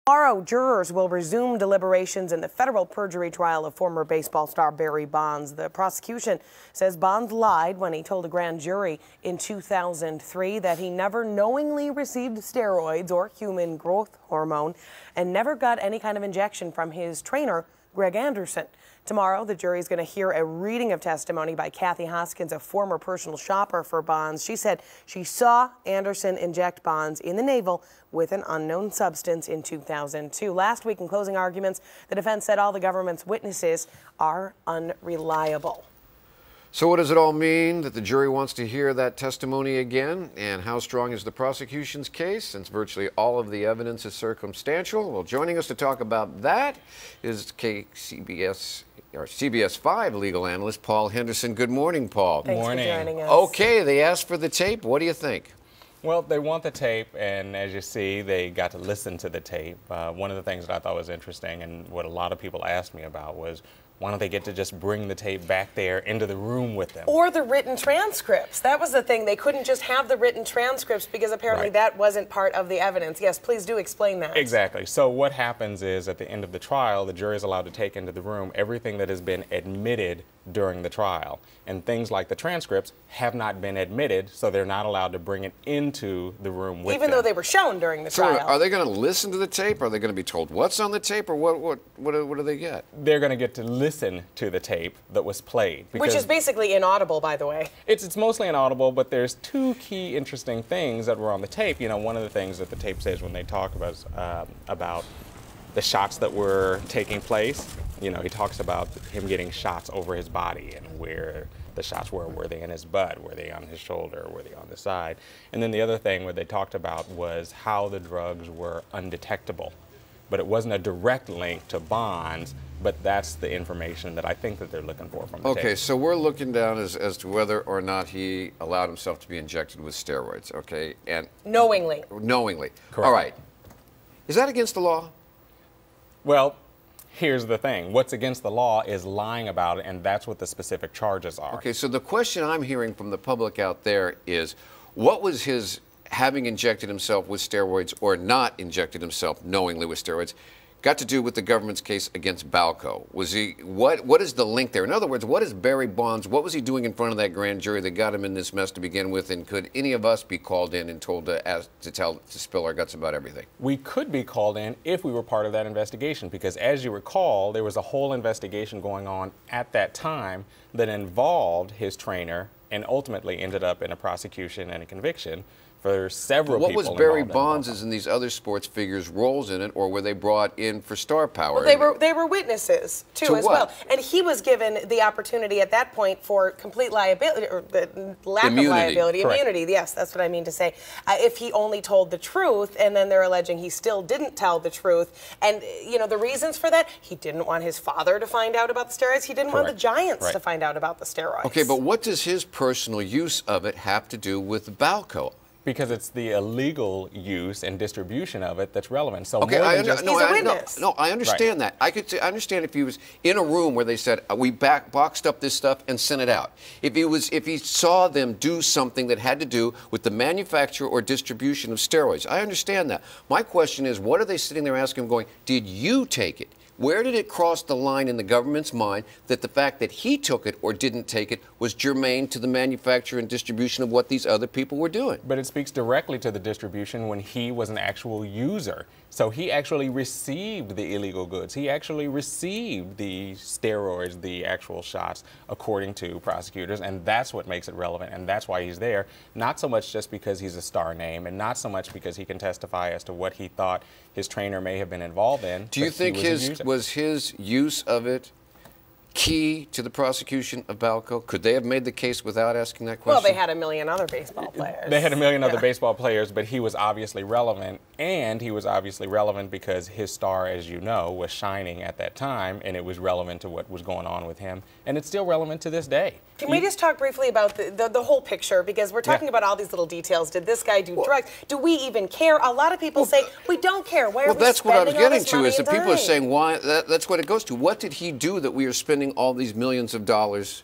Tomorrow, jurors will resume deliberations in the federal perjury trial of former baseball star Barry Bonds. The prosecution says Bonds lied when he told a grand jury in 2003 that he never knowingly received steroids or human growth hormone and never got any kind of injection from his trainer, Greg Henderson. Tomorrow, the jury is going to hear a reading of testimony by Kathy Hoskins, a former personal shopper for Bonds. She said she saw Anderson inject Bonds in the navel with an unknown substance in 2002. Last week, in closing arguments, the defense said all the government's witnesses are unreliable. So what does it all mean that the jury wants to hear that testimony again? And how strong is the prosecution's case, since virtually all of the evidence is circumstantial? Well, joining us to talk about that is CBS 5 legal analyst Paul Henderson. Good morning, Paul. Thanks for joining us. Okay, they asked for the tape. What do you think? Well, they want the tape, and as you see, they got to listen to the tape. One of the things that I thought was interesting, and what a lot of people asked me about, was why don't they get to just bring the tape back there into the room with them? Or the written transcripts. That was the thing. They couldn't just have the written transcripts because apparently that wasn't part of the evidence. Yes, please do explain that. Exactly. So what happens is at the end of the trial, the jury is allowed to take into the room everything that has been admitted during the trial. And things like the transcripts have not been admitted, so they're not allowed to bring it into the room with them. Even though they were shown during the trial. So are they going to listen to the tape? Are they going to be told what's on the tape? Or what do they get? They're going to get to listen to the tape that was played. Which is basically inaudible, by the way. It's mostly inaudible, but there's two key interesting things that were on the tape. You know, one of the things that the tape says when they talk about the shots that were taking place, you know, he talks about him getting shots over his body and where the shots were. Were they in his butt? Were they on his shoulder? Were they on the side? And then the other thing what they talked about was how the drugs were undetectable. But it wasn't a direct link to Bonds, but that's the information that I think that they're looking for from the tape. Okay, so we're looking down as to whether or not he allowed himself to be injected with steroids, okay? And knowingly. Knowingly. Correct. All right. Is that against the law? Well, here's the thing. What's against the law is lying about it, and that's what the specific charges are. Okay, so the question I'm hearing from the public out there is, what was his having injected himself with steroids or not injected himself knowingly with steroids got to do with the government's case against Balco? Was he, what is the link there? In other words, what is Barry Bonds, what was he doing in front of that grand jury that got him in this mess to begin with, and could any of us be called in and told to spill our guts about everything? We could be called in if we were part of that investigation, because as you recall, there was a whole investigation going on at that time that involved his trainer and ultimately ended up in a prosecution and a conviction for several people. What was Barry Bonds' and these other sports figures' roles in it, or were they brought in for star power? Well, they were witnesses too, as well, and he was given the opportunity at that point for complete liability, or the lack of liability, immunity. Yes, that's what I mean to say. If he only told the truth, and then they're alleging he still didn't tell the truth, and you know the reasons for that: he didn't want his father to find out about the steroids. He didn't want the Giants to find out about the steroids. Okay, but what does his personal use of it have to do with Balco? Because it's the illegal use and distribution of it that's relevant. So okay, more than he's a witness. No, I understand that. I understand if he was in a room where they said we boxed up this stuff and sent it out. If he saw them do something that had to do with the manufacture or distribution of steroids, I understand that. My question is, what are they sitting there asking him, going, did you take it? Where did it cross the line in the government's mind that the fact that he took it or didn't take it was germane to the manufacture and distribution of what these other people were doing? But it speaks directly to the distribution when he was an actual user. So he actually received the illegal goods. He actually received the steroids, the actual shots, according to prosecutors, and that's what makes it relevant, and that's why he's there. Not so much just because he's a star name, and not so much because he can testify as to what he thought his trainer may have been involved in. Do you think was his use of it key to the prosecution of Balco? Could they have made the case without asking that question? Well, they had a million other baseball players. They had a million other baseball players, but he was obviously relevant, and he was obviously relevant because his star, as you know, was shining at that time, and it was relevant to what was going on with him, and it's still relevant to this day. Can we just talk briefly about the whole picture, because we're talking about all these little details. Did this guy do drugs? Do we even care? A lot of people say, we don't care. Why are we that's what I was getting to, is that that people are saying, why? That's what it goes to. What did he do that we are spending all these millions of dollars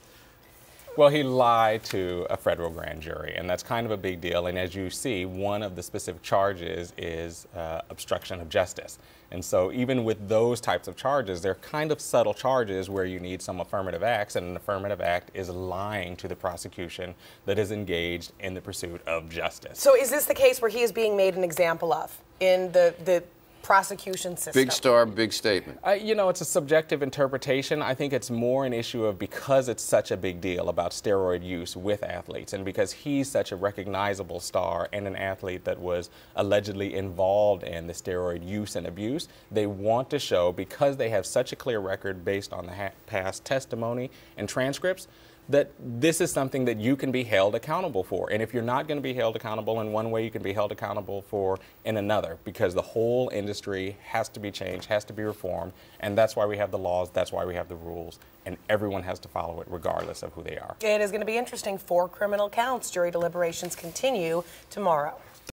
Well, he lied to a federal grand jury, and that's kind of a big deal. And as you see, one of the specific charges is obstruction of justice. And so even with those types of charges, they're kind of subtle charges where you need some affirmative acts, and an affirmative act is lying to the prosecution that is engaged in the pursuit of justice. So is this the case where he is being made an example of in the prosecution system? Big star, big statement. You know, it's a subjective interpretation. I think it's more an issue of because it's such a big deal about steroid use with athletes, and because he's such a recognizable star and an athlete that was allegedly involved in the steroid use and abuse, they want to show, because they have such a clear record based on the past testimony and transcripts, that this is something that you can be held accountable for. And if you're not going to be held accountable in one way, you can be held accountable for in another, because the whole industry has to be changed, has to be reformed, and that's why we have the laws, that's why we have the rules, and everyone has to follow it regardless of who they are. It is going to be interesting. 4 criminal counts. Jury deliberations continue tomorrow.